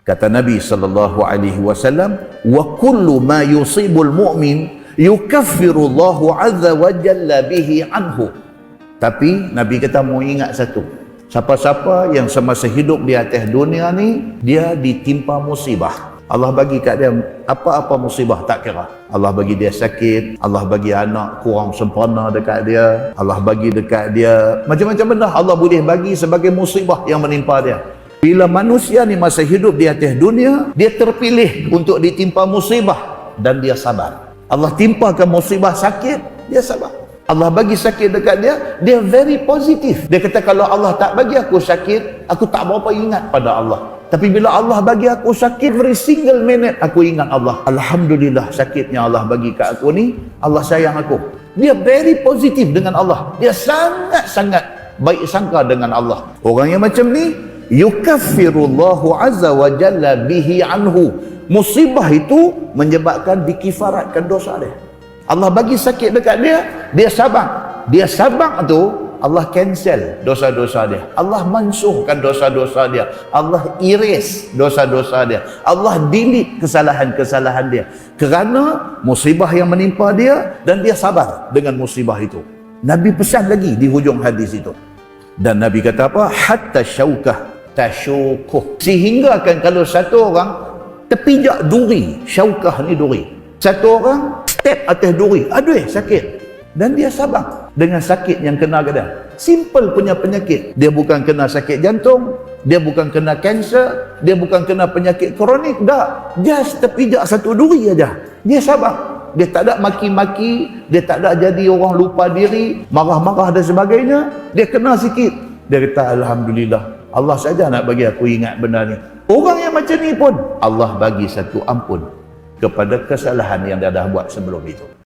Kata Nabi SAW, wa kullu ma yusibul mu'min yukaffirullahu azza wa jalla bihi anhu. Tapi Nabi kata mau ingat satu, siapa-siapa yang semasa hidup di atas dunia ni dia ditimpa musibah, Allah bagi kat dia apa-apa musibah tak kira. Allah bagi dia sakit, Allah bagi anak kurang sempurna dekat dia, Allah bagi dekat dia macam-macam benda Allah boleh bagi sebagai musibah yang menimpa dia. Bila manusia ni masa hidup di atas dunia, dia terpilih untuk ditimpa musibah dan dia sabar. Allah timpakan musibah sakit, dia sabar. Allah bagi sakit dekat dia, dia very positif. Dia kata kalau Allah tak bagi aku sakit, aku tak berapa ingat pada Allah. Tapi bila Allah bagi aku sakit, every single minute aku ingat Allah. Alhamdulillah sakitnya Allah bagi kat aku ni, Allah sayang aku. Dia very positif dengan Allah. Dia sangat-sangat baik sangka dengan Allah. Orang yang macam ni, yukaffirullahu azza wa jalla bihi anhu. Musibah itu menyebabkan dikifaratkan dosa dia. Allah bagi sakit dekat dia, dia sabar. Dia sabar tu, Allah cancel dosa-dosa dia. Allah mansuhkan dosa-dosa dia. Allah erase dosa-dosa dia. Allah delete kesalahan-kesalahan dia. Kerana musibah yang menimpa dia dan dia sabar dengan musibah itu. Nabi pesan lagi di hujung hadis itu. Dan Nabi kata apa? Hatta syaukah tasyukuh. Sehingga kan kalau satu orang terpijak duri, syaukah ni duri. Satu orang step atas duri, aduh sakit. Dan dia sabar dengan sakit yang kena ke dia. Simple punya penyakit. Dia bukan kena sakit jantung, dia bukan kena kanser, dia bukan kena penyakit kronik, dah. Just terpijak satu duri aja. Dia sabar. Dia tak ada maki-maki, dia tak ada jadi orang lupa diri, marah-marah dan sebagainya. Dia kena sikit. Dia kata alhamdulillah, Allah saja nak bagi aku ingat benda ni. Orang yang macam ni pun Allah bagi satu ampun kepada kesalahan yang dia dah buat sebelum itu.